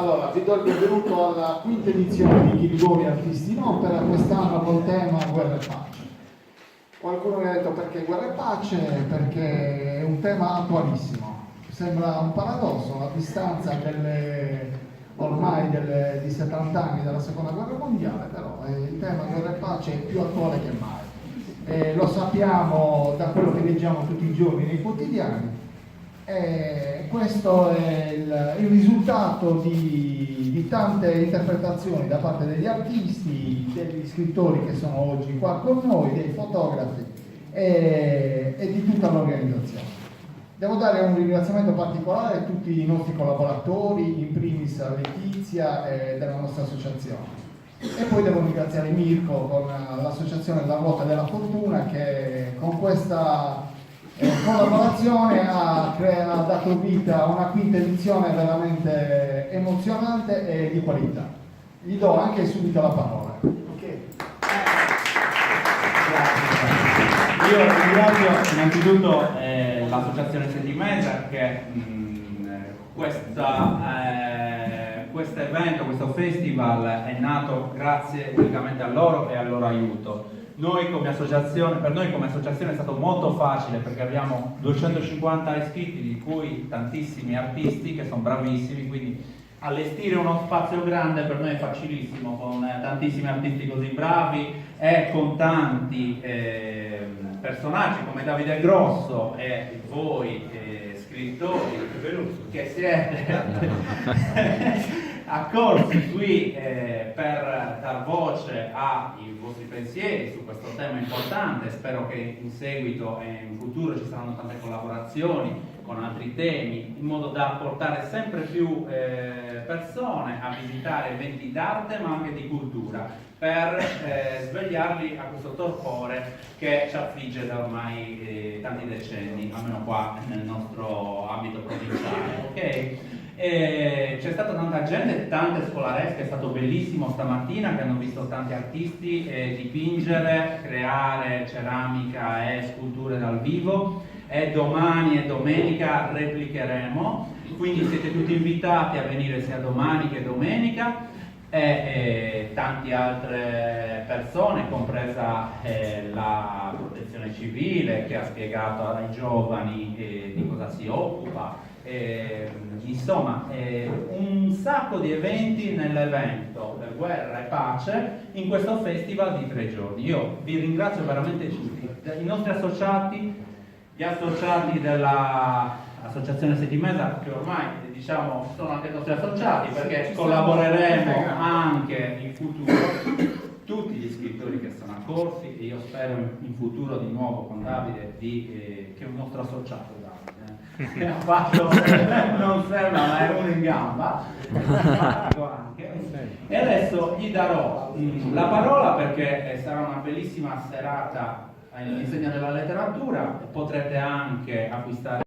Allora, vi do il benvenuto alla quinta edizione di Chirigori Artisti in Opera, quest'anno col tema Guerra e Pace. Qualcuno mi ha detto perché Guerra e Pace? Perché è un tema attualissimo. Sembra un paradosso, a distanza ormai di 70 anni dalla Seconda Guerra Mondiale, però il tema Guerra e Pace è più attuale che mai. Lo sappiamo da quello che leggiamo tutti i giorni nei quotidiani. Questo è il risultato di tante interpretazioni da parte degli artisti, degli scrittori che sono oggi qua con noi, dei fotografi e di tutta l'organizzazione. Devo dare un ringraziamento particolare a tutti i nostri collaboratori, in primis a Letizia della nostra associazione. E poi devo ringraziare Mirko con l'associazione La Ruota della Fortuna che con questa collaborazione ha dato vita a una quinta edizione veramente emozionante e di qualità. Gli do anche subito la parola. Okay. Grazie. Io ringrazio innanzitutto l'associazione Sentimesa che questo evento, questo festival è nato grazie unicamente a loro e al loro aiuto. Per noi come associazione è stato molto facile perché abbiamo 250 iscritti, di cui tantissimi artisti che sono bravissimi, quindi allestire uno spazio grande per noi è facilissimo, con tantissimi artisti così bravi e con tanti personaggi come Davide Grosso e voi scrittori che siete accorsi qui per dar voce ai vostri pensieri su questo tema importante. Spero che in seguito e in futuro ci saranno tante collaborazioni con altri temi, in modo da portare sempre più persone a visitare eventi d'arte ma anche di cultura, per svegliarli a questo torpore che ci affligge da ormai tanti decenni, almeno qua nel nostro ambito provinciale. Okay? C'è stata tanta gente, tante scolaresche, è stato bellissimo stamattina che hanno visto tanti artisti dipingere, creare ceramica e sculture dal vivo, e domani e domenica replicheremo, quindi siete tutti invitati a venire sia domani che domenica, e tante altre persone, compresa la protezione civile che ha spiegato ai giovani di cosa si occupa. Insomma, un sacco di eventi nell'evento Guerra e Pace in questo festival di 3 giorni. Io vi ringrazio veramente tutti, i nostri associati, gli associati dell'associazione Sentimesa, che ormai diciamo sono anche i nostri associati perché collaboreremo anche in futuro, tutti gli scrittori che sono accorsi, e io spero in futuro di nuovo con Davide che è un nostro associato, che ha fatto non sembra ma è uno in gamba anche. E adesso gli darò la parola perché sarà una bellissima serata all'insegna della letteratura, potrete anche acquistare